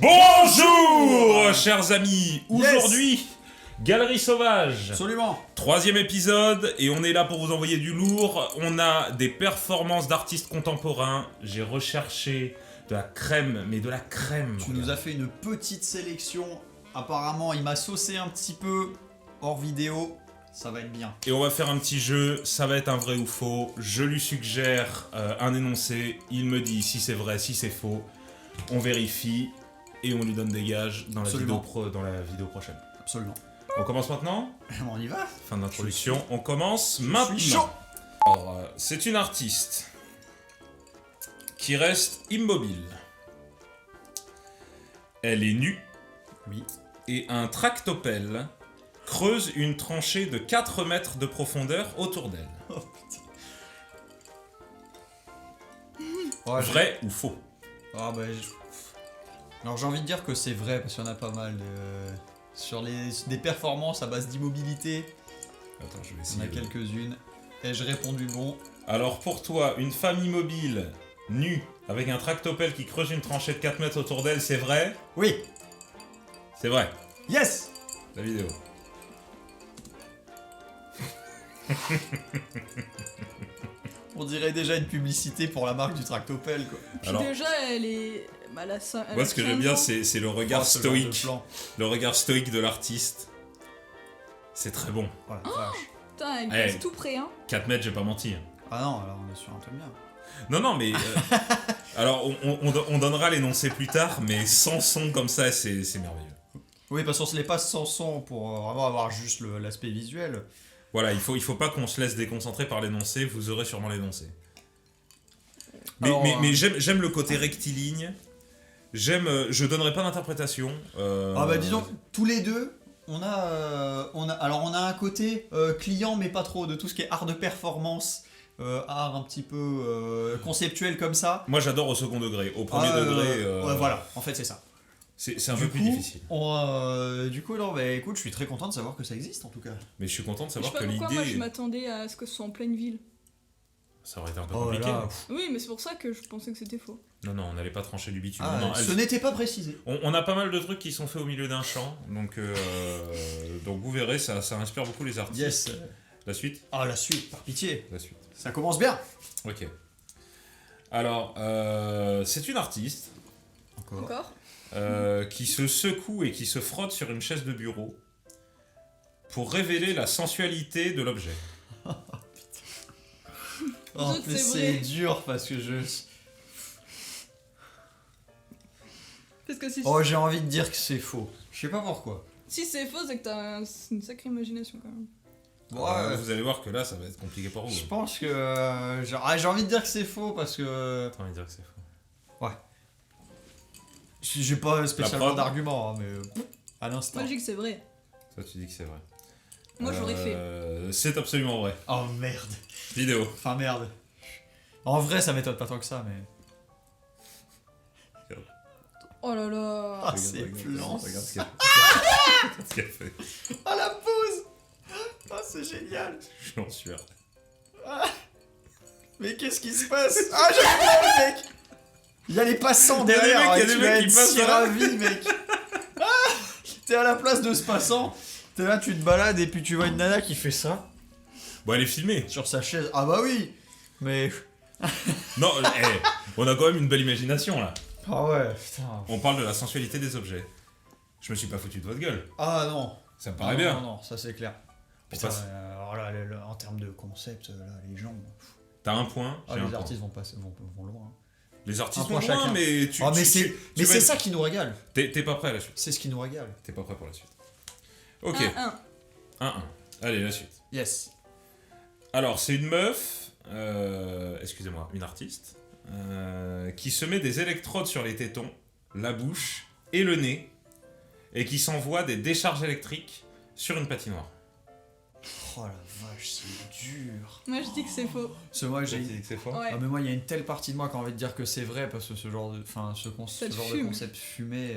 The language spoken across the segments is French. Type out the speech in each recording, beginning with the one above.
Bonjour, chers amis. Aujourd'hui, Galerie Sauvage. Absolument. 3e épisode et on est là pour vous envoyer du lourd. On a des performances d'artistes contemporains. J'ai recherché de la crème, mais de la crème. Tu nous as fait une petite sélection. Apparemment, il m'a saucé un petit peu hors vidéo. Ça va être bien. Et on va faire un petit jeu. Ça va être un vrai ou faux. Je lui suggère un énoncé. Il me dit si c'est vrai, si c'est faux. On vérifie. Et on lui donne des gages dans la vidéo prochaine. Absolument. On commence maintenant. On y va. Fin d'introduction. On commence maintenant. Je suis chaud. Alors, c'est une artiste qui reste immobile. Elle est nue. Oui. Et un tractopelle creuse une tranchée de 4 mètres de profondeur autour d'elle. Oh putain. Ouais, Vrai ou faux? Ah bah, alors j'ai envie de dire que c'est vrai parce qu'il y en a pas mal sur des performances à base d'immobilité. Attends, je vais Il y en essayer. a quelques-unes. Ai-je répondu bon? Alors pour toi, une femme immobile, nue, avec un tractopelle qui creuse une tranchée de 4 mètres autour d'elle, c'est vrai? Oui. C'est vrai. Yes. La vidéo. On dirait déjà une publicité pour la marque du tractopelle quoi. Puis Alors, déjà, elle est. Elle a ça. moi, ce que j'aime bien, c'est le regard Oh, ce genre de stoïque. plan. Le regard stoïque de l'artiste. C'est très bon. Voilà, vache. Putain, elle Eh. passe tout près, hein. 4 mètres, j'ai pas menti. Ah non, alors on est sur un truc bien. Non, mais... alors, on donnera l'énoncé plus tard, mais sans son comme ça, c'est merveilleux. Oui, parce qu'on se les passe sans son pour vraiment avoir juste l'aspect visuel. Voilà, il faut pas qu'on se laisse déconcentrer par l'énoncé, vous aurez sûrement l'énoncé. Mais, Alors, mais j'aime le côté rectiligne. Je donnerai pas d'interprétation. Ah bah disons, tous les deux, on a un côté client mais pas trop de tout ce qui est art de performance, art un petit peu conceptuel comme ça. Moi, j'adore au second degré. Au premier degré, ouais, voilà, en fait c'est ça. c'est un peu plus difficile. Du coup, non, bah écoute, je suis très content de savoir que ça existe en tout cas. Mais je suis content de Je sais savoir pas que pourquoi, moi je l'idée... m'attendais à ce que ce soit en pleine ville. Ça aurait été un peu Oh compliqué. là, Oui, mais c'est pour ça que je pensais que c'était faux. Non, on n'allait pas trancher du bitume. ah, Non, ce n'était pas précisé. on a pas mal de trucs qui sont faits au milieu d'un champ, donc vous verrez, ça inspire beaucoup les artistes. Yes. La suite? Ah, la suite, par pitié. La suite. Ça commence bien. Ok. Alors, c'est une artiste Encore qui se secoue et qui se frotte sur une chaise de bureau pour révéler la sensualité de l'objet. Oh, Zut, mais c'est c'est vrai. dur parce que Parce que si, Oh, j'ai envie de dire que c'est faux. Je sais pas pourquoi. si c'est faux, c'est que t'as une sacrée imagination quand même. Ouais, Vous allez voir que là, ça va être compliqué pour vous. je pense que j'ai envie de dire que c'est faux parce que T'as envie de dire que c'est faux. j'ai pas spécialement prod. d'argument, hein, mais à l'instant. Moi je dis que c'est vrai. Toi, tu dis que c'est vrai. Moi je l'aurais fait. C'est absolument vrai. Oh merde. Vidéo. Enfin merde. En vrai, ça m'étonne pas tant que ça, mais. Oh là là. Ah, c'est flan. Regarde ce qu'elle fait. Regarde ce qu'elle fait. Ah la pause. Ah c'est génial. Je suis en sueur. Mais qu'est-ce qui se passe? Ah j'ai vu le mec. Il y a les passants Il y a des derrière. mecs- il y a et des tu mecs vas qui être passent si là. ravi, mec. Ah, t'es à la place de ce passant. T'es là, tu te balades et puis tu vois une nana qui fait ça Bon, elle est filmée. sur sa chaise. Ah bah oui. Mais. Non, on a quand même une belle imagination là. Ah ouais, putain. On parle de la sensualité des objets. Je me suis pas foutu de votre gueule. Ah non. Ça me paraît non, bien. Non, non, ça c'est clair. On Putain, passe. alors là, en termes de concept, là, les gens. T'as un point, Ah, j'ai un les point. artistes vont loin. Les artistes Un point vont loin, chacun. mais tu. Ah, mais tu- c'est tu mais vas c'est être- ça qui nous régale. T'es pas prêt à la suite. C'est ce qui nous régale. T'es pas prêt pour la suite. Ok, 1-1. 1-1. Allez, la suite. Yes. Alors, c'est une meuf, excusez-moi, une artiste, qui se met des électrodes sur les tétons, la bouche et le nez, et qui s'envoie des décharges électriques sur une patinoire. Oh la vache, c'est dur. Moi je dis que c'est faux. Ce moi j'ai. dit que c'est faux? Ouais. Ah mais moi il y a une telle partie de moi qui a envie de dire que c'est vrai parce que ce genre de, enfin ce Ça te genre de fume. concept fumé.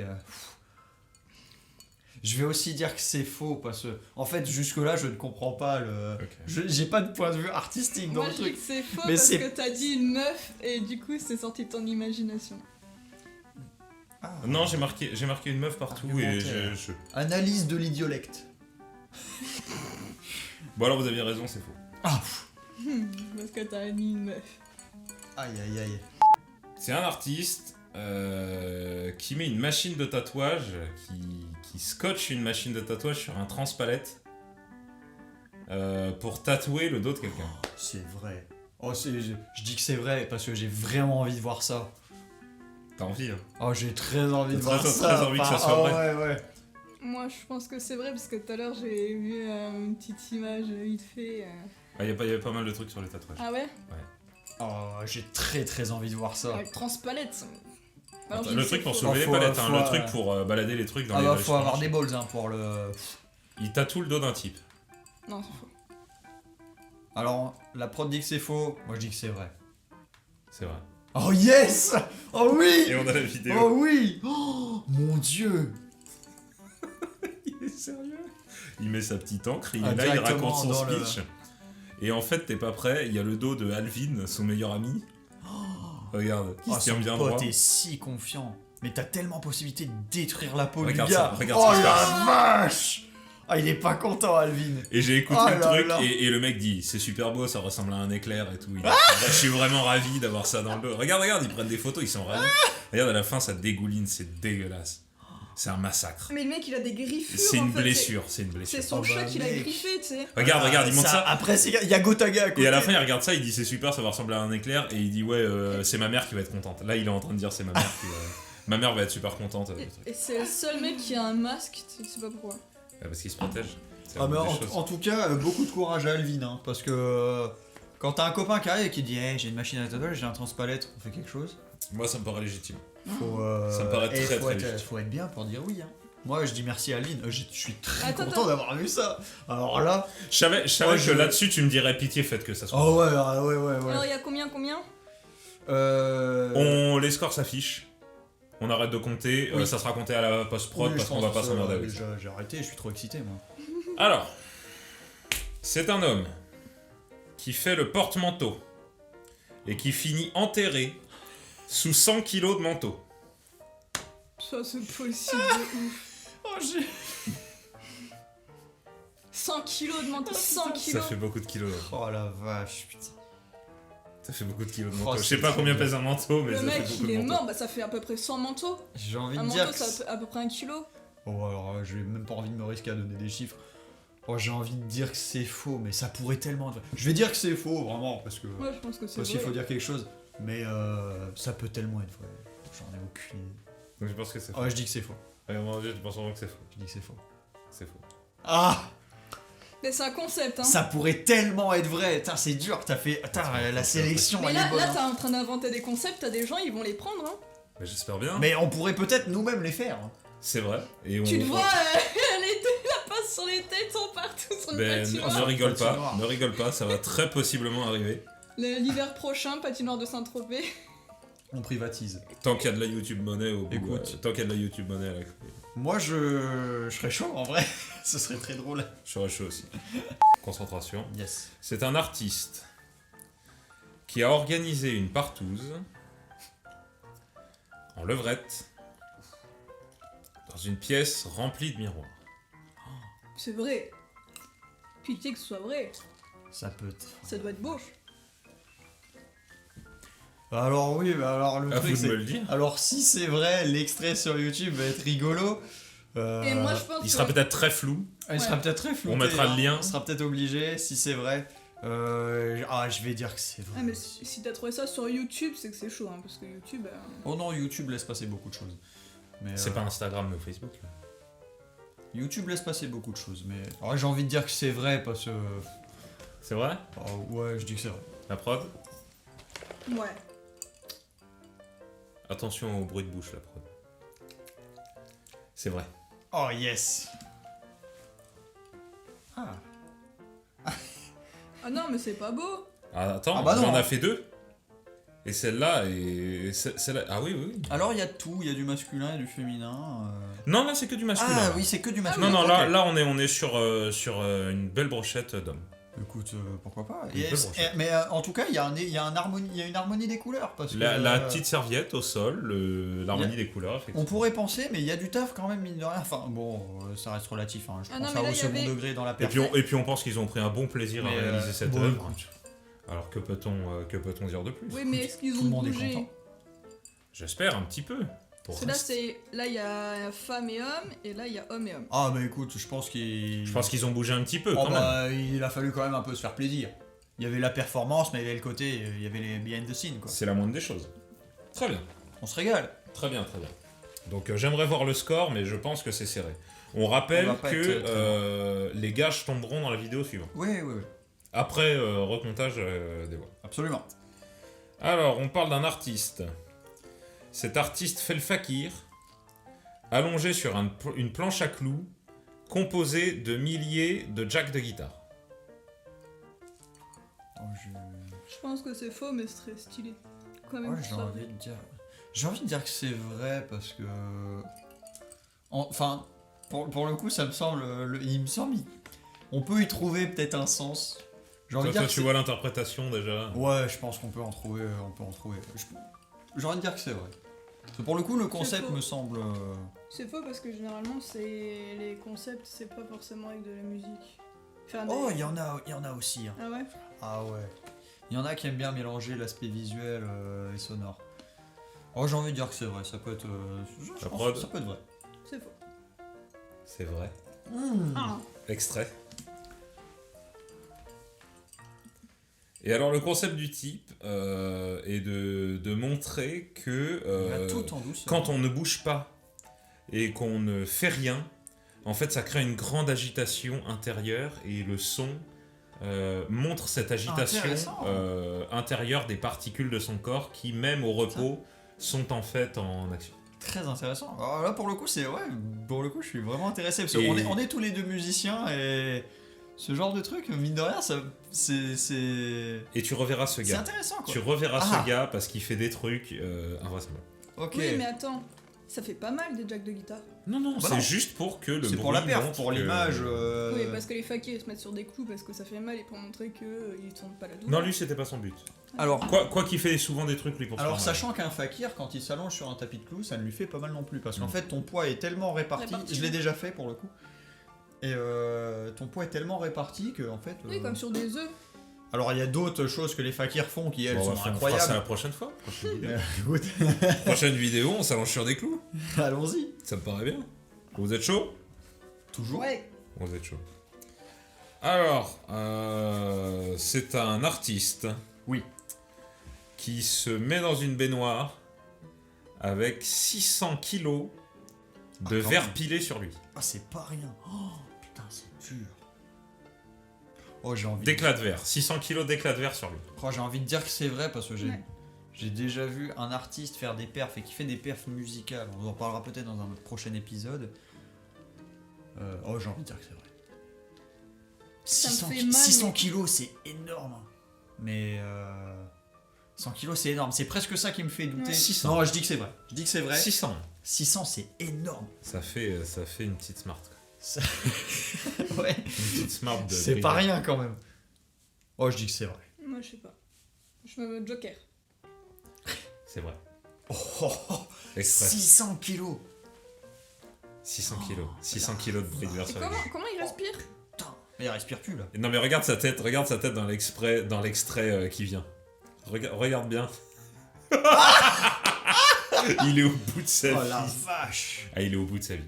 Je vais aussi dire que c'est faux parce que en fait jusque là je ne comprends pas le. Ok. J'ai pas de point de vue artistique dans Moi le je dis truc. que c'est faux Mais parce c'est- que t'as dit une meuf et du coup c'est sorti de ton imagination. Ah. Non, j'ai marqué une meuf partout et Argumentaire. je... Analyse de l'idiolecte. Bon alors vous aviez raison, c'est faux. Parce que t'as mis une meuf. Aïe aïe aïe. C'est un artiste qui met une machine de tatouage, qui scotche une machine de tatouage sur un transpalette pour tatouer le dos de quelqu'un. C'est vrai. Oh, je dis que c'est vrai parce que j'ai vraiment envie de voir ça. T'as envie, hein? Oh, j'ai très envie de T'as voir très, ça. très envie que ça soit Ah, vrai. Ouais, ouais. Moi, je pense que c'est vrai, parce que tout à l'heure, j'ai vu une petite image vite fait. Ah, y avait pas mal de trucs sur les tatouages. Ah ouais Oh, j'ai très très envie de voir ça. Avec transpalette. Alors, Attends, j'ai le dit truc c'est pour faux. soulever les Faut- palettes, hein, faut, le truc pour balader les trucs dans Ah les bah, dans les faut avoir des supermarchés. balls hein, pour le. Il tatoue le dos d'un type. Non, c'est faux. Alors, la prod dit que c'est faux, moi je dis que c'est vrai. C'est vrai. Oh yes! Oh oui! Et on a la vidéo. Oh oui! Oh mon dieu! Il est sérieux? Il met sa petite encre, il Ah, est là, il directement raconte son dans le- speech. Et en fait, t'es pas prêt, il y a le dos de Alvin, son meilleur ami. Regarde, qui Oh, se tient son bien pote droit. est si confiant. Mais t'as tellement possibilité de détruire la peau Regarde du gars. ça, regarde oh ce qui se la vache! Ah, il est pas content, Alvin. Et j'ai écouté Oh le là truc là. et le mec dit c'est super beau, ça ressemble à un éclair et tout. Je suis vraiment ravi d'avoir ça dans le dos. Regarde, ils prennent des photos, ils sont ravis. Regarde à la fin ça dégouline, c'est dégueulasse. C'est un massacre. Mais le mec, il a des griffures. C'est en une fait, blessure, c'est une C'est blessure. son Oh chat bah, qui l'a mec. griffé, tu sais. Regarde, il monte ça. Après, il y a Gotaga à côté. Et à la fin, il regarde ça, il dit c'est super, ça va ressembler à un éclair. Et il dit ouais, c'est ma mère qui va être contente. Là, il est en train de dire c'est ma mère qui va... Ma mère va être super contente. Et c'est le seul mec qui a un masque, tu sais pas pourquoi. Parce qu'il se protège. C'est Ah, mais la moindre des choses. en tout cas, beaucoup de courage à Alvin, hein, parce que quand t'as un copain qui arrive et qui dit hey, j'ai une machine à tatouage, j'ai un transpalette, on fait quelque chose. Moi, ça me paraît légitime. Faut, Ça me paraît et très, faut très être, légitime. faut être bien pour dire oui. Hein. Moi, je dis merci à Alvin. Je suis très Attends, content d'avoir vu ça. Alors là, Je savais Ouais, que là-dessus, tu me dirais pitié, faites que ça soit. oh ouais, ouais. Alors, il y a combien Les scores s'affichent. On arrête de compter. Oui. Ça sera compté à la post-prod Oui, parce je qu'on va pense pas que s'emmerder avec ça. J'ai arrêté, je suis trop excité moi. Alors, c'est un homme qui fait le porte-manteau et qui finit enterré sous 100 kilos de manteau. Ça, c'est possible de ouf. Oh, j'ai... 100 kilos de manteau, 100 Ça kilos. fait beaucoup de kilos. Oh la vache, putain. Ça fait beaucoup de kilos de Oh, manteau. Je c'est sais pas trop combien bien. pèse un manteau, mais Le ça mec, fait beaucoup il de est manteau. mort, bah ça fait à peu près 100 manteaux. J'ai envie Un de manteau, dire que... ça a à peu près 1 kilo. Oh alors, j'ai même pas envie de me risquer à donner des chiffres. Oh, j'ai envie de dire que c'est faux, mais ça pourrait tellement être vrai. Je vais dire que c'est faux, vraiment, parce que... Moi, je pense que c'est Parce vrai. qu'il faut dire quelque chose. Mais ça peut tellement être vrai. J'en ai aucune idée. Donc je pense que c'est faux. Ah ouais, je dis que c'est faux. Ouais, mon Dieu, tu penses vraiment que c'est faux. Je dis que c'est faux. C'est faux. Ah, Mais c'est un concept, hein. ça pourrait tellement être vrai. Putain, c'est dur. T'as fait... Putain, la sélection, Mais elle là, est bonne. là hein. t'es en train d'inventer des concepts, t'as des gens, ils vont les prendre, hein. Mais j'espère bien. Mais on pourrait peut-être nous-mêmes les faire. hein. C'est vrai. Et on... Tu te vois, la passe sur les têtes sont partout sur une Ben, patinoire. ne rigole pas, Patinoire. ne rigole pas, ça va très possiblement arriver. L'hiver prochain, patinoire de Saint-Tropez. On privatise. Tant qu'il y a de la YouTube monnaie au bout, Écoute. tant qu'il y a de la YouTube monnaie à la clé. Moi, je serais chaud, en vrai. Ce serait très drôle. Je serais chaud aussi. Concentration. Yes. C'est un artiste qui a organisé une partouze en levrette dans une pièce remplie de miroirs. C'est vrai. Pitié que ce soit vrai. Ça peut être... Ça doit être beau. Alors oui, mais alors le À truc vous de me c'est... le dire. Alors si c'est vrai, l'extrait sur YouTube va être rigolo. Et moi, je pense Il sera que... peut-être très flou. Il sera peut-être très flouté. On mettra le lien. On sera peut-être obligé, si c'est vrai. Je vais dire que c'est vrai. Ah, mais si t'as trouvé ça sur YouTube, c'est que c'est chaud, hein, parce que YouTube... Oh non, YouTube laisse passer beaucoup de choses. Mais, C'est pas Instagram ou Facebook. YouTube laisse passer beaucoup de choses, mais... Alors, j'ai envie de dire que c'est vrai, parce que... C'est vrai? Ouais, je dis que c'est vrai. La prod? Ouais. Attention au bruit de bouche, la prod. C'est vrai. Oh yes. Ah. Ah non, mais c'est pas beau. Ah, attends, Ah bah non. j'en ai fait deux. Et celle-là, et celle-là... Ah oui, oui. Alors il y a de tout, il y a du masculin et du féminin. Non, là, c'est que du masculin. Ah là. oui, c'est que du Non, masculin. non, ok. là on est sur une belle brochette d'hommes. Écoute, pourquoi pas. Il peut brancher. Mais en tout cas, il y a une harmonie des couleurs. Parce que, La petite serviette au sol, l'harmonie il des couleurs, on effectivement. pourrait penser, mais il y a du taf quand même, mine de rien. Enfin, bon, ça reste relatif. Hein. Je Ah prends non, ça mais là, au il y second avait- degré dans la Et performance. puis, on pense qu'ils ont pris un bon plaisir à Mais, réaliser cette bon, œuvre. écoute. Alors que peut-on dire de plus? Oui, mais est-ce qu'ils tout ont le monde est bougé? content. J'espère un petit peu. Pour Parce que là, il y a femme et homme, et là, il y a homme et homme. Ah, bah écoute, je pense qu'il. Je pense qu'ils ont bougé un petit peu Oh, quand même. bah, il a fallu quand même un peu se faire plaisir. Il y avait la performance, mais il y avait le côté, il y avait les behind the scenes, quoi. C'est la moindre des choses. Très bien. On se régale. Très bien, très bien. Donc j'aimerais voir le score, mais je pense que c'est serré. On rappelle On va pas être que les gages tomberont dans la vidéo suivante. Oui. Après recomptage des voix. Absolument. Alors, on parle d'un artiste. Cet artiste fait le fakir, allongé sur une planche à clous, composée de milliers de jacks de guitare. Oh, Je pense que c'est faux, mais c'est très stylé. Quand même, Ouais, j'ai envie de dire. J'ai envie de dire que c'est vrai parce que. Enfin, pour le coup, ça me semble. Il me semble. On peut y trouver peut-être un sens. J'ai envie de dire Toi, que tu c'est- vois l'interprétation déjà. Ouais, je pense qu'on peut en trouver. J'ai envie de dire que c'est vrai. Parce que pour le coup, le concept faux. me semble. C'est faux parce que généralement, les concepts, c'est pas forcément avec de la musique. Enfin, Oh, des- il y en a aussi. Hein. Ah ouais? Ah ouais. Il y en a qui aiment bien mélanger l'aspect visuel et sonore. Oh, j'ai envie de dire que c'est vrai. Ça peut être. Je La pense prod. que ça peut être vrai. C'est faux. C'est vrai. Ah. Extrait. Et alors le concept du type est de montrer que Il va tout en douceur. quand on ne bouge pas et qu'on ne fait rien, en fait ça crée une grande agitation intérieure et le son montre cette agitation Intéressant. intérieure des particules de son corps qui même au repos sont en fait en action. Très intéressant. Alors là, pour le coup, c'est ouais. Pour le coup, je suis vraiment intéressé parce Et- qu'on est tous les deux musiciens et ce genre de truc, mine de rien, ça, c'est Et tu reverras ce c'est gars. intéressant quoi. Tu reverras Ah. ce gars parce qu'il fait des trucs invraisemblables. Ok. Oui, mais attends, ça fait pas mal des jacks de guitare. Non, Bah c'est non. juste pour que le C'est bruit pour la perf, montre pour que- l'image. Oui, parce que les fakirs ils se mettent sur des clous parce que ça fait mal et pour montrer qu'ils sentent pas la douleur. Non, lui, c'était pas son but. Alors, Quoi qu'il fait souvent des trucs, lui, pour se alors faire mal. sachant qu'un fakir, quand il s'allonge sur un tapis de clous, ça ne lui fait pas mal non plus parce qu'en fait, ton poids est tellement réparti. Réparti. Je l'ai déjà fait pour le coup. Et ton poids est tellement réparti que en fait. Oui, comme sur des œufs. Alors il y a d'autres choses que les fakirs font qui elles Bon, sont on fera ça la incroyables. prochaine fois. Prochaine vidéo. Écoute, Prochaine vidéo, on s'allonge sur des clous. allons-y. Ça me paraît bien. Vous êtes chaud? Toujours. Ouais. Vous êtes chaud. Alors, c'est un artiste. Oui. Qui se met dans une baignoire avec 600 kilos de Ah, quand verre même. pilé sur lui. Ah, c'est pas rien. Oh, putain, c'est dur. Oh, j'ai envie. D'éclats de verre. 600 kilos d'éclats de verre sur lui. Oh, j'ai envie de dire que c'est vrai parce que Ouais. j'ai déjà vu un artiste faire des perfs et qui fait des perfs musicales. On en parlera peut-être dans un prochain épisode. Oh, j'ai envie de dire que c'est vrai. Ça me 600, fait mal, 600 mais- kilos, c'est énorme. Mais 100 kilos, c'est énorme. C'est presque ça qui me fait douter. Ouais. 600. Non, je dis que c'est vrai. Je dis que c'est vrai. 600. 600, c'est énorme. Ça fait une petite smart. quoi. Ça- ouais. Une petite smart de C'est pas rien quand même. Oh, je dis que c'est vrai. Moi, je sais pas. Je me Joker. C'est vrai. Oh, oh, oh, Extrait. 600 kilos. 600 kilos. 600 kilos de bruit de verre Et sur lui. comment il respire? Putain, mais il respire plus là. Non mais regarde sa tête dans l'extrait qui vient. Regarde bien. Il est au bout de sa Oh vie. la vache. Ah, il est au bout de sa vie.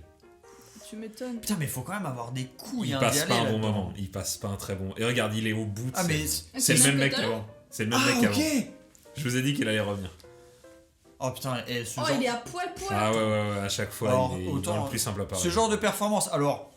Tu m'étonnes. Putain, mais faut quand même avoir des couilles. Il hein, passe d'y pas aller, un bon là-dedans. moment. Il passe pas un très bon. Et regarde, il est au bout de Ah, sa mais. vie. Ah, C'est le même mec que qu'avant. C'est le même Ah, mec qu'avant. ok. Je vous ai dit qu'il allait revenir. Oh putain, et ce Oh, genre. il est à poil. Ah ouais, à chaque fois, Alors, il est autant- dans le plus simple appareil. Ce genre de performance, alors.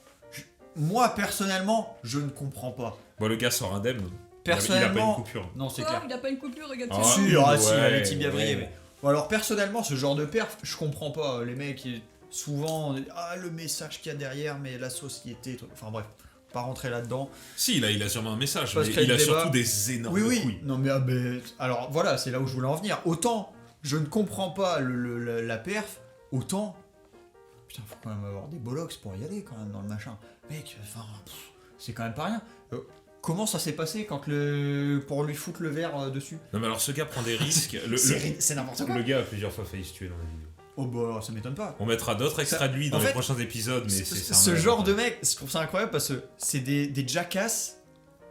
Moi, personnellement, je ne comprends pas. Bon, le gars sort indemne. Il a pas Personnellement. une coupure. Non, c'est Quoi clair. Il a pas une coupure, regarde. Ah, ça. oui. Si, ouais, si, il a les tibias brillés, ouais. mais. Bon, alors, personnellement, ce genre de perf, je comprends pas. Les mecs, souvent, le message qu'il y a derrière, mais la société. Enfin bref, pas rentrer là-dedans. Si, il a sûrement un message, Parce mais qu'il y a il a le débat. surtout des énormes Oui, couilles. non mais, alors voilà, c'est là où je voulais en venir. Autant je ne comprends pas la perf, autant putain, faut quand même avoir des bollocks pour y aller quand même dans le machin. Mec, enfin, c'est quand même pas rien. comment ça s'est passé quand pour lui foutre le verre dessus. Non mais alors ce gars prend des risques. C'est n'importe quoi. Le gars a plusieurs fois failli se tuer dans la vidéo. Oh bah ça m'étonne pas. On mettra d'autres extraits de lui dans en les fait, prochains épisodes, mais ce genre de mec, je trouve ça incroyable parce que c'est des jackass,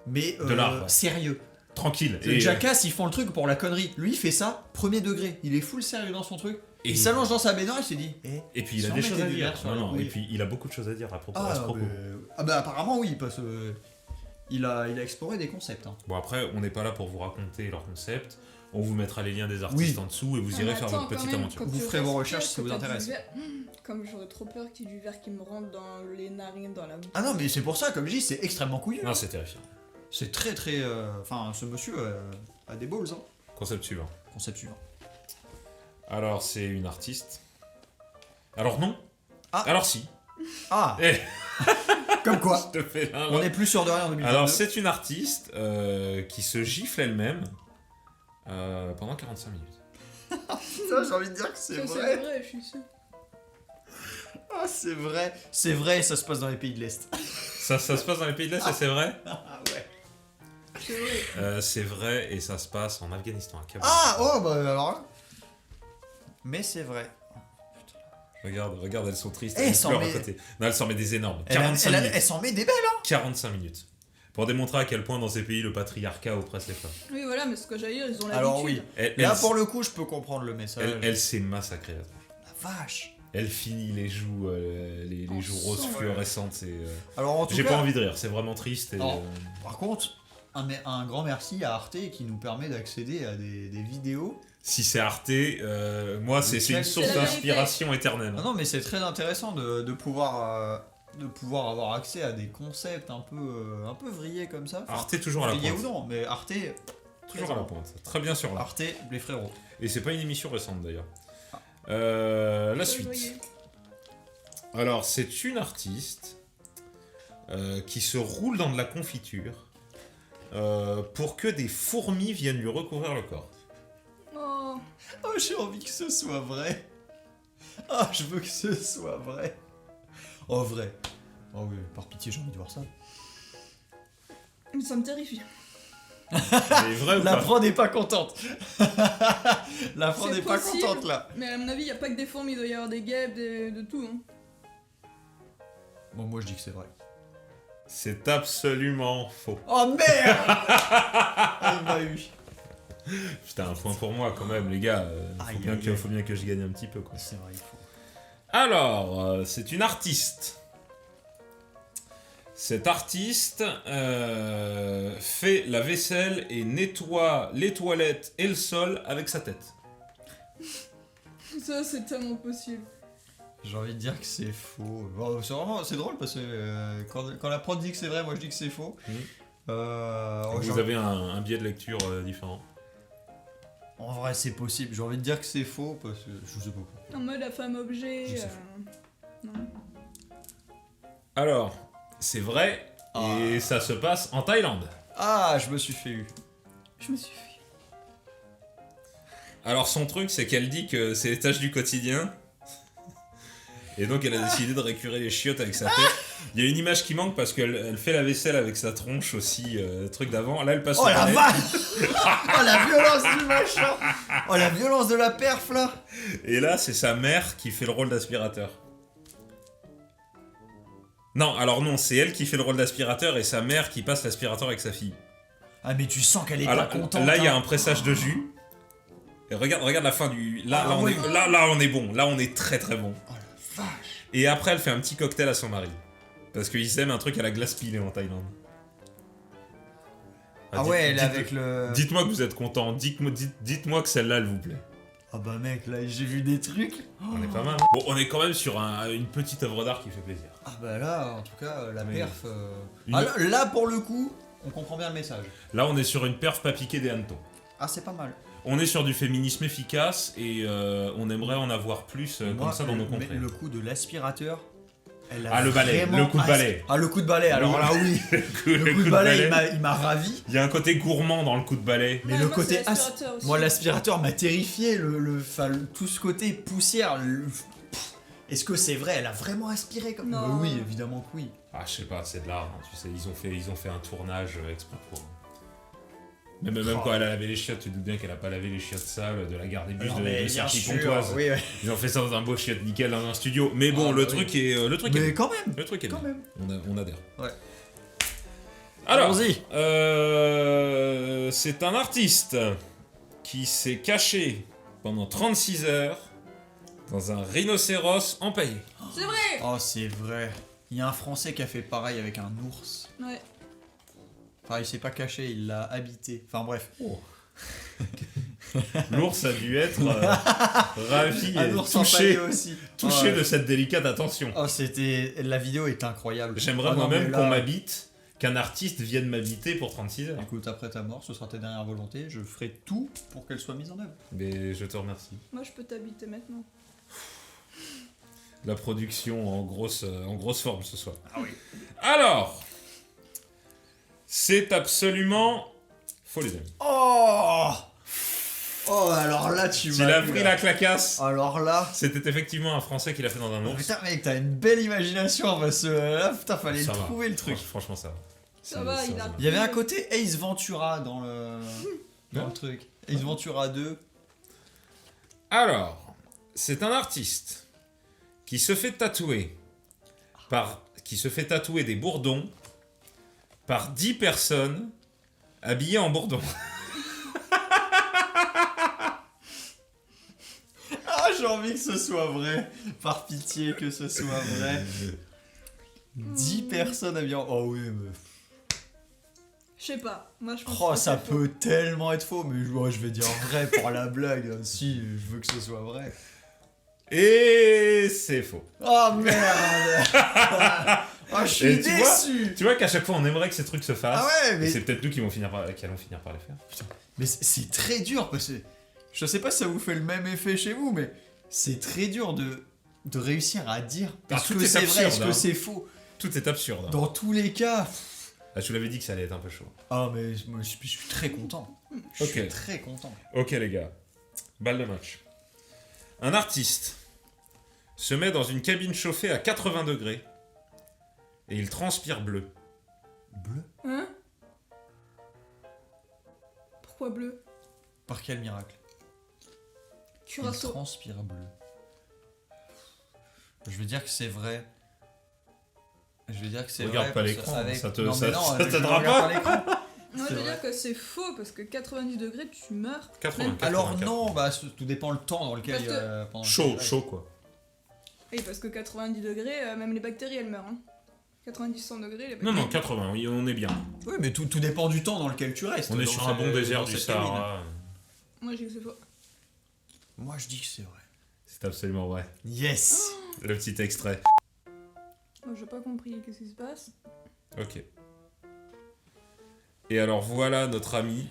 mais De l'art, ouais. sérieux. Tranquille. Les jackass, ils font le truc pour la connerie. Lui, il fait ça, premier degré. Il est full sérieux dans son truc. Il s'allonge dans sa baignoire, il s'est dit. Et puis il a si on des choses mettait à du dire. verre sur Non, les non, couilles. et puis il a beaucoup de choses à dire à propos. Ah, à ce propos. bah apparemment oui, parce que il a exploré des concepts. Hein. Bon après, on n'est pas là pour vous raconter leur concept. On vous mettra les liens des artistes en dessous et vous irez faire votre petite aventure. Vous ferez vos recherches si ça vous intéresse. Comme j'aurais trop peur qu'il y ait du verre qui me rentre dans les narines, dans la bouche. Ah non, mais c'est pour ça, comme je dis, c'est extrêmement couillu. Non, c'est terrifiant. C'est très très. Enfin, ce monsieur a des balls. Hein. Concept suivant. Concept suivant. Alors c'est une artiste. Alors non. Ah. Alors si. Ah. Eh. Comme quoi. Je te fais l'un, On est plus sûr de rien en 2022. Alors c'est une artiste qui se gifle elle-même pendant 45 minutes. Putain, j'ai envie de dire que c'est Ça, vrai. C'est vrai, je suis sûr. Ah, c'est vrai. C'est vrai, ça se passe dans les pays de l'Est. Ça se passe dans les pays de l'Est et c'est vrai. Ah ouais. C'est vrai. C'est vrai et ça se passe en Afghanistan, à Kaboul. Ah, oh, bah alors là. Mais c'est vrai. Regarde, elles sont tristes. Eh, Elles elle s'en pleurent met- à côté. Non, elle s'en met des énormes. Elle 45 minutes. elle s'en met des belles, hein. 45 minutes. Pour démontrer à quel point dans ces pays le patriarcat oppresse les femmes. Oui, voilà, mais ce que j'allais dire, ils ont l'habitude. Alors oui. Elle, Là, elle- pour le coup, je peux comprendre le message. elle s'est massacrée. La vache. Elle finit les joues, les En joues roses sang, ouais. fluorescentes. C'est, Alors en tout j'ai cas, pas envie de rire, c'est vraiment triste. Et, Non. Par contre, un grand merci à Arte qui nous permet d'accéder à des vidéos. si c'est Arte, moi c'est une C'est source la vérité. d'inspiration éternelle. Non, non, mais c'est très intéressant de pouvoir avoir accès à des concepts un peu vrillés comme ça. Enfin, Arte toujours à la vrillés pointe. ou non, mais Arte, Toujours à la pointe. Très bien sur là. Arte, les frérots. Et c'est pas une émission récente d'ailleurs. Ah. La Je suite. voyais. Alors, c'est une artiste qui se roule dans de la confiture pour que des fourmis viennent lui recouvrir le corps. Oh, Oh, j'ai envie que ce soit vrai. Ah, je veux que ce soit vrai. Oh, vrai. Oh oui, par pitié, j'ai envie de voir ça. mais ça me terrifie. C'est vrai ou La pas prod n'est pas contente. La prod C'est n'est pas possible. contente là. Mais à mon avis, il n'y a pas que des fourmis, il doit y avoir des guêpes, de tout. Hein. Bon, moi je dis que c'est vrai. C'est absolument faux. Oh merde. Ah, il m'a eu. Putain, un point pour moi quand même, les gars. Aïe, Faut aïe, aïe. bien que je gagne un petit peu, quoi. C'est vrai, il faut. Alors, c'est une artiste. Cette artiste fait la vaisselle et nettoie les toilettes et le sol avec sa tête. Ça, c'est tellement possible. J'ai envie de dire que c'est faux. Bon, c'est drôle parce que quand la prod dit que c'est vrai, moi je dis que c'est faux. Vous avez un biais de lecture différent. En vrai, c'est possible. J'ai envie de dire que c'est faux parce que je sais pas. En mode la femme objet. Je sais Non. Alors, c'est vrai et ça se passe en Thaïlande. Ah, je me suis fait eu. Je me suis fait. Alors son truc, c'est qu'elle dit que c'est les tâches du quotidien. Et donc elle a décidé de récurer les chiottes avec sa tête. Il y a une image qui manque parce qu'elle fait la vaisselle avec sa tronche aussi, truc d'avant. Là elle passe Oh au la balai. vache. Oh la violence du machin. Oh la violence de la perf là. Et là c'est sa mère qui fait le rôle d'aspirateur. Non, alors non, c'est elle qui fait le rôle d'aspirateur et sa mère qui passe l'aspirateur avec sa fille. Ah mais tu sens qu'elle est Alors, pas contente. là il y a hein. un pressage de jus. Et regarde la fin du... Là, Ah, là, on ouais. est... là on est bon, là on est très très bon. Oh la vache. Et après, elle fait un petit cocktail à son mari. Parce qu'ils aiment un truc à la glace pilée en Thaïlande. Ah ouais, elle est avec le. Dites-moi que vous êtes content. Dites-moi que celle-là, elle vous plaît. Ah bah mec, là j'ai vu des trucs. On est pas mal. Bon, on est quand même sur une petite œuvre d'art qui fait plaisir. Ah bah là, en tout cas, la Oui. perf. Une- Ah, là, pour le coup, on comprend bien le message. Là, on est sur une perf pas piquée des hannetons. Ah, c'est pas mal. On est sur du féminisme efficace et on aimerait en avoir plus comme Moi, ça dans nos mais contrées. le coup de l'aspirateur. elle a Ah, le balai, vraiment le coup de balai. Ah, le coup de balai, alors là, oui. Le coup de balai, il m'a ravi. Il y a un côté gourmand dans le coup de balai. Mais Ouais, le moi, côté. c'est l'aspirateur aussi. Moi, l'aspirateur m'a terrifié. Tout ce côté poussière. est-ce que c'est vrai? Elle a vraiment aspiré comme Non. Oui, évidemment que oui. Ah, je sais pas, c'est de l'art, hein, tu sais, ils ont fait un tournage exprès pour... Même quand elle a lavé les chiottes, tu te doutes bien qu'elle a pas lavé les chiottes sales de la gare des bus Non, de mais bien Cergy sûr, Pontoise. oui, ouais. Ils ont fait ça dans un beau chiotte nickel dans un studio. Mais bon, Ah, le bah truc est... Le truc Mais est... quand même, Le truc est quand bien. même. On adhère. Ouais. Alors, Allons-y. c'est un artiste qui s'est caché pendant 36 heures dans un rhinocéros empaillé. C'est vrai. Oh, c'est vrai. Il y a un Français qui a fait pareil avec un ours. Ouais. Enfin, il s'est pas caché, il l'a habité. Enfin, bref. L'ours a dû être ravi Un et ours empaillé aussi. touché Ouais. de cette délicate attention. Oh, c'était... La vidéo est incroyable. J'aimerais Ah non, moi-même mais là- qu'on m'habite, qu'un artiste vienne m'habiter pour 36 heures. Écoute, après ta mort, ce sera ta dernière volonté. Je ferai tout pour qu'elle soit mise en œuvre. Mais je te remercie. Moi, je peux t'habiter maintenant. La production en grosse forme ce soir. Ah oui. Alors, c'est absolument faux les amis. Oh. Oh, alors là, tu S'il m'as a eu, pris là. la clacasse, Alors là... c'était effectivement un Français qui l'a fait dans un Oh, ours. putain, mec, t'as une belle imagination parce que là, putain, fallait Ça le va. trouver le truc. Franchement, ça va. Ça va, il a- Il y avait un côté Ace Ventura dans le Ouais. truc. Ace Ventura 2. Alors, c'est un artiste qui se fait tatouer des bourdons par 10 personnes habillées en bourdons. Ah, j'ai envie que ce soit vrai. Par pitié que ce soit vrai. 10 personnes habillées en... Oh oui, mais... Je sais pas. Moi, je pense Oh, que ça c'est faux. peut tellement être faux, mais je vais dire vrai pour la blague. Si, je veux que ce soit vrai. Et c'est faux. Oh merde. Oh, je suis Et tu vois, déçu. Tu vois qu'à chaque fois on aimerait que ces trucs se fassent. Ah ouais, Et mais... c'est peut-être nous qui allons finir par les faire. Mais c'est très dur parce que je sais pas si ça vous fait le même effet chez vous, mais c'est très dur de réussir à dire est-ce tout que est c'est vrai, est-ce absurde, que hein. c'est faux. Tout est absurde. Dans tous les cas. Ah, je vous l'avais dit que ça allait être un peu chaud. Ah mais moi, je suis très content. Je suis Ok. très content. Ok les gars, balle de match. Un artiste se met dans une cabine chauffée à 80 degrés et il transpire bleu. Bleu? Hein? Pourquoi bleu? Par quel miracle? Il Curaçao. transpire bleu. Je vais dire que c'est vrai. Je vais dire que c'est Regarde vrai. pas parce l'écran, que avec- ça te- non, ça- mais non, ça je t'aidera regarde pas. l'écran. Moi, C'est je veux vrai. dire que c'est faux parce que 90 degrés, tu meurs. 80. Alors 84. non, bah tout dépend le temps dans lequel Parce que- pendant Chaud, lequel- chaud quoi. Oui, parce que 90 degrés, même les bactéries, elles meurent. Hein. 90-100 degrés, les Non, bactéries. non, 80, oui, on est bien. Oui, mais tout dépend du temps dans lequel tu restes. On est dans sur un cette- bon désert dans du cette cabine. Sahara. Moi, je dis que c'est faux. Moi, je dis que c'est vrai. C'est absolument vrai. Yes. Le petit extrait. Moi, j'ai pas compris. Qu'est-ce qui se passe? Ok. Et alors voilà notre ami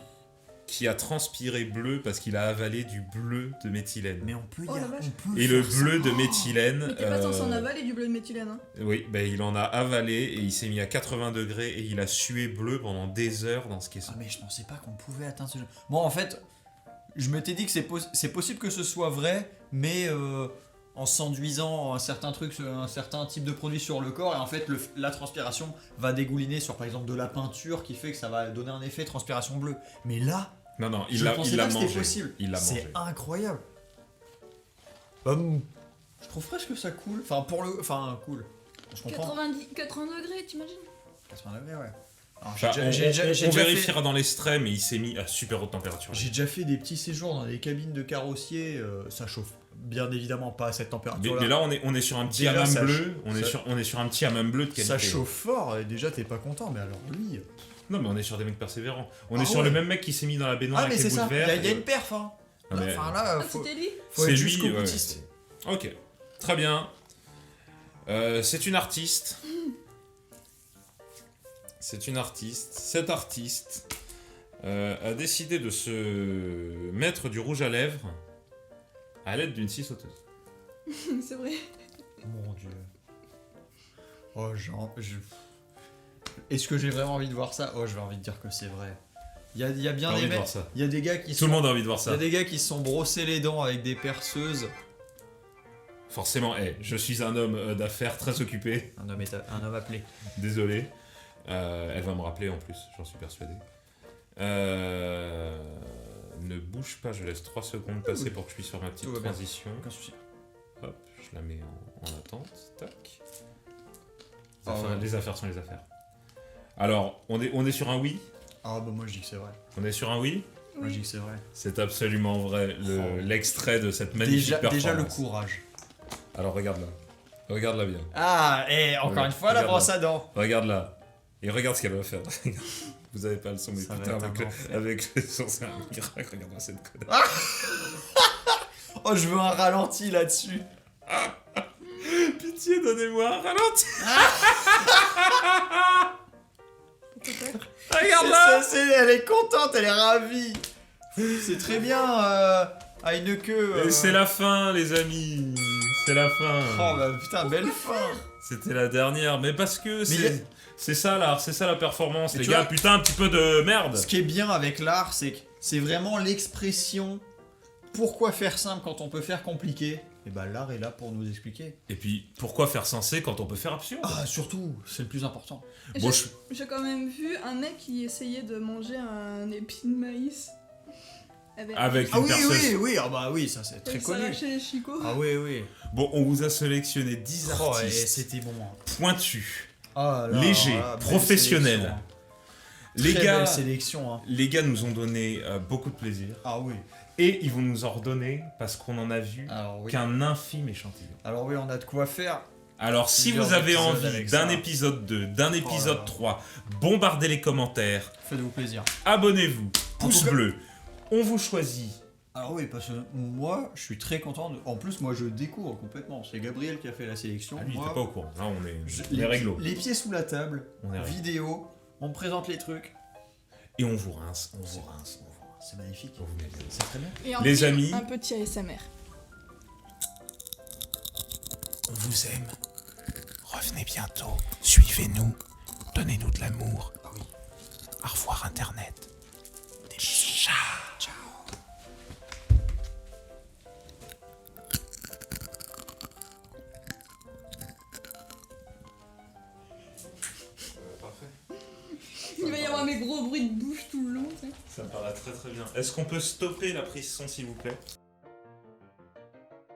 qui a transpiré bleu parce qu'il a avalé du bleu de méthylène. Mais on peut Oh, la vache. Et le faire ça. bleu de méthylène... Mais t'es pas censé en avaler du bleu de méthylène. Hein. Oui, ben il en a avalé et il s'est mis à 80 degrés et il a sué bleu pendant des heures dans ce caisson. Ah mais je pensais pas qu'on pouvait atteindre ce jeu. Moi en fait, je m'étais dit que c'est possible que ce soit vrai, mais en s'enduisant un certain truc, un certain type de produit sur le corps, et en fait la transpiration va dégouliner sur par exemple de la peinture qui fait que ça va donner un effet transpiration bleue. Mais là, Non, non, il je l'a pensais pas que c'était mangé. possible. Il l'a C'est mangé. incroyable. Je trouve presque que ça coule. Enfin cool. Je comprends. 80 degrés, t'imagines? 80 degrés, ouais. Alors, Enfin, j'ai déjà on fait- vérifiera dans l'extrait, mais il s'est mis à super haute température. J'ai déjà fait des petits séjours dans des cabines de carrossiers, ça chauffe bien évidemment pas à cette température-là. Mais là, on est sur un petit Déjà, hammam ça bleu. ça- On est sur un petit hammam bleu de qualité. Ça chauffe fort et déjà t'es pas content, mais alors lui. Non, mais on est sur des mecs persévérants. On Ah est sur ouais. le même mec qui s'est mis dans la baignoire Ah avec mais les c'est bouts ça, de il y, verre. a une perf hein. Ah, mais- Enfin là, Ah, faut c'était lui? être C'est jusqu'au lui, ouais, boutiste. Ok, très bien. C'est une artiste. C'est une artiste. Cet artiste a décidé de se mettre du rouge à lèvres à l'aide d'une scie sauteuse. C'est vrai. Mon dieu. Oh Est-ce que j'ai vraiment envie de voir ça? Oh, j'ai envie de dire que c'est vrai. Il y a J'ai bien envie des de voir mecs, ça. il y a des gars qui Tout le monde a envie de voir il y ça. a des gars qui se sont brossés les dents avec des perceuses. Forcément, je suis un homme d'affaires très occupé. Un homme appelé. Désolé. Elle va me rappeler en plus, j'en suis persuadé. Ne bouge pas, je laisse 3 secondes passer pour que je puisse faire ma petite Tout va bien. transition. Aucun souci. Hop, je la mets en attente. Tac. Ouais. Les affaires sont les affaires. Alors, on est sur un oui? Ah bah moi je dis que c'est vrai. On est sur un oui? Moi je dis Oui. que c'est vrai. C'est absolument vrai, l'extrait de cette magnifique performance. Déjà le courage. Alors regarde-la. Regarde-la bien. Ah, et encore Regarde, une fois la regarde brosse là. à dents. Regarde-la. Et regarde ce qu'elle va faire. Vous avez pas le son, mais Ça va putain, être un avec enfer. avec le son, c'est un miracle. Regarde-moi cette conne. Oh, je veux un ralenti là-dessus. Pitié, donnez-moi un ralenti. Regarde-la. Elle est contente, elle est ravie. C'est très bien, à une queue. Et c'est la fin, les amis. C'est la fin. Oh bah putain, belle fin. C'était la dernière, mais parce que il y a- c'est ça l'art, c'est ça la performance, Mais les tu gars. vois- Putain, un petit peu de merde. Ce qui est bien avec l'art, c'est que c'est vraiment l'expression. Pourquoi faire simple quand on peut faire compliqué? Et bah l'art est là pour nous expliquer. Et puis, pourquoi faire sensé quand on peut faire absurde? Ah, surtout, c'est le plus important. Bon, J'ai quand même vu un mec qui essayait de manger un épi de maïs. Avec Ah une oui, perceuse. oui, ah bah oui, ça c'est très Ça connu. lâchait les chicots. Ah oui, oui. Bon, on vous a sélectionné 10 Oh, et artistes c'était bon. pointus, Ah là, légers, belle professionnels. sélection, hein. Les Très gars, belle sélection. Hein. les gars nous ont donné beaucoup de plaisir. Ah oui. Et ils vont nous en redonner parce qu'on en a vu Alors oui. qu'un infime échantillon. Alors oui, on a de quoi faire. Alors si Plusieurs vous avez épisodes envie avec d'un ça. épisode 2, d'un épisode là. 3, bombardez les commentaires, Faites-vous plaisir. abonnez-vous, En pouce tout cas- bleu. On vous choisit. Alors oui, parce que moi, je suis très content. En plus, moi, je découvre complètement. C'est Gabriel qui a fait la sélection. Ah, lui, il Moi, était pas au courant. Là, on est, je- on est réglo. les pieds sous la table, On est réglo. vidéo, on me présente les trucs. Et on vous rince, on vous rince, on vous rince. C'est magnifique. On vous met bien. C'est très bien. Et en Les prime, amis. un petit ASMR. On vous aime. Revenez bientôt. Suivez-nous. Donnez-nous de l'amour. Ah oui. Au revoir Internet. Des bisous. Ciao. Ciao. Parfait. Il va y avoir mes gros bruits de bouche tout le long, tu sais. Ça me paraît très très bien. Est-ce qu'on peut stopper la prise son s'il vous plaît?